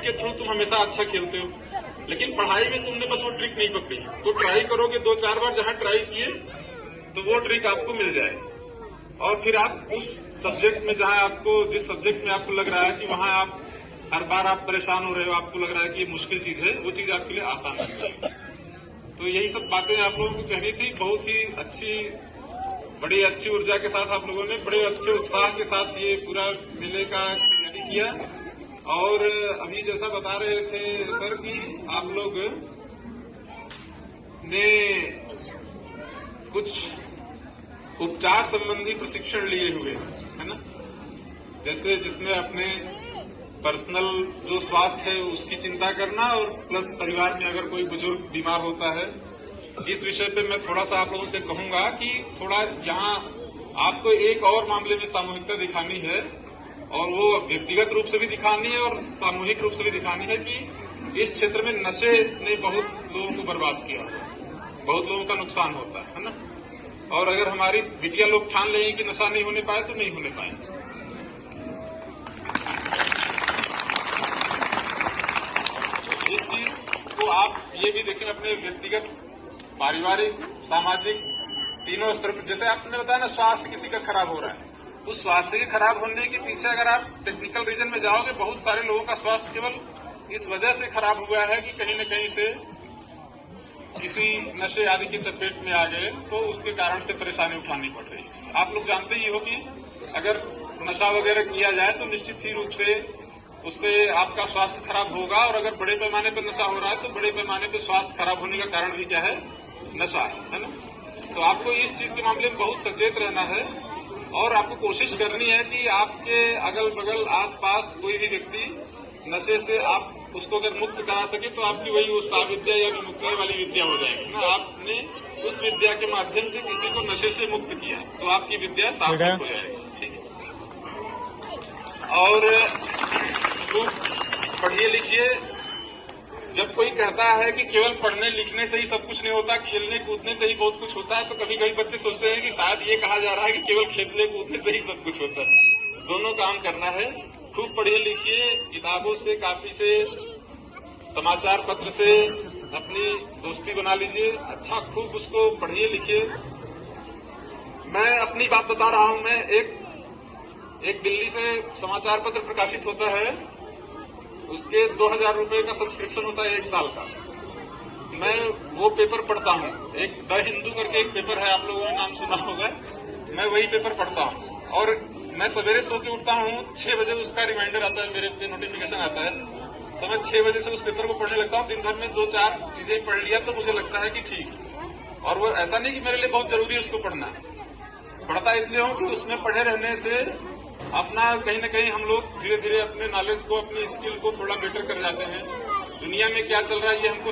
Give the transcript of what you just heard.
के थ्रू तुम हमेशा अच्छा खेलते हो, लेकिन पढ़ाई में तुमने बस वो ट्रिक नहीं पकड़ी। तो ट्राई करोगे 2-4 बार, जहां ट्राई किए तो वो ट्रिक आपको मिल जाए, और फिर आप उस सब्जेक्ट में जहां आपको, जिस सब्जेक्ट में आपको लग रहा है कि वहां आप हर बार आप परेशान हो रहे हो, आपको लग रहा है कि ये मुश्किल चीज है, वो चीज आपके लिए आसान हो जाएगी। तो यही सब बातें आप लोगों को कहनी थी। बहुत ही अच्छी, बड़ी अच्छी ऊर्जा के साथ आप लोगों ने बड़े अच्छे उत्साह के साथ ये पूरा मेले का तैयारी किया। और अभी जैसा बता रहे थे सर कि आप लोग ने कुछ उपचार संबंधी प्रशिक्षण लिए हुए है ना, जैसे जिसमें अपने पर्सनल जो स्वास्थ्य है उसकी चिंता करना, और प्लस परिवार में अगर कोई बुजुर्ग बीमार होता है, इस विषय पे मैं थोड़ा सा आप लोगों से कहूंगा कि थोड़ा यहाँ आपको एक और मामले में सामूहिकता दिखानी है, और वो व्यक्तिगत रूप से भी दिखानी है और सामूहिक रूप से भी दिखानी है कि इस क्षेत्र में नशे ने बहुत लोगों को बर्बाद किया, बहुत लोगों का नुकसान होता है ना। और अगर हमारी बिटिया लोग ठान लेंगे कि नशा नहीं होने पाए तो नहीं होने पाएंगे। इस चीज को आप ये भी देखें अपने व्यक्तिगत, पारिवारिक, सामाजिक तीनों स्तर पर। जैसे आपने बताया ना, स्वास्थ्य किसी का खराब हो रहा है, उस स्वास्थ्य के खराब होने के पीछे अगर आप टेक्निकल रीजन में जाओगे, बहुत सारे लोगों का स्वास्थ्य केवल इस वजह से खराब हुआ है कि कहीं न कहीं से किसी नशे आदि की चपेट में आ गए, तो उसके कारण से परेशानी उठानी पड़ रही है। आप लोग जानते ही हो कि अगर नशा वगैरह किया जाए तो निश्चित ही रूप से उससे आपका स्वास्थ्य खराब होगा, और अगर बड़े पैमाने पर नशा हो रहा है तो बड़े पैमाने पर स्वास्थ्य खराब होने का कारण भी क्या है, नशा है ना। तो आपको इस चीज के मामले में बहुत सचेत रहना है, और आपको कोशिश करनी है कि आपके अगल बगल आसपास कोई भी व्यक्ति नशे से आप उसको अगर मुक्त करा सके तो आपकी वही वो साविद्या या विमुक्ति वाली विद्या हो जाएगी ना। आपने उस विद्या के माध्यम से किसी को नशे से मुक्त किया तो आपकी विद्या सार्थक हो जाएगी। ठीक है। और खूब पढ़िए लिखिए। जब कोई कहता है कि केवल पढ़ने लिखने से ही सब कुछ नहीं होता, खेलने कूदने से ही बहुत कुछ होता है, तो कभी कभी बच्चे सोचते हैं कि शायद ये कहा जा रहा है कि केवल खेलने कूदने से ही सब कुछ होता है। दोनों काम करना है। खूब पढ़िए लिखिए, किताबों से, कापी से, समाचार पत्र से अपनी दोस्ती बना लीजिए। अच्छा खूब उसको पढ़िए लिखिए। मैं अपनी बात बता रहा हूं। मैं एक दिल्ली से समाचार पत्र प्रकाशित होता है, उसके 2000 रुपए का सब्सक्रिप्शन होता है 1 साल का। मैं वो पेपर पढ़ता हूँ। एक द हिंदू करके एक पेपर है, आप लोगों ने नाम सुना होगा। मैं वही पेपर पढ़ता हूँ, और मैं सवेरे सो के उठता हूँ, 6 बजे उसका रिमाइंडर आता है, मेरे पे नोटिफिकेशन आता है, तो मैं 6 बजे से उस पेपर को पढ़ने लगता हूँ। दिन भर में 2-4 चीजें पढ़ लिया तो मुझे लगता है कि ठीक है। और वो ऐसा नहीं कि मेरे लिए बहुत जरूरी है उसको पढ़ना। पढ़ता इसलिए हूँ कि उसमें पढ़े रहने से अपना कहीं न कहीं हम लोग धीरे धीरे अपने नॉलेज को, अपनी स्किल को थोड़ा बेटर कर जाते हैं। दुनिया में क्या चल रहा है ये हमको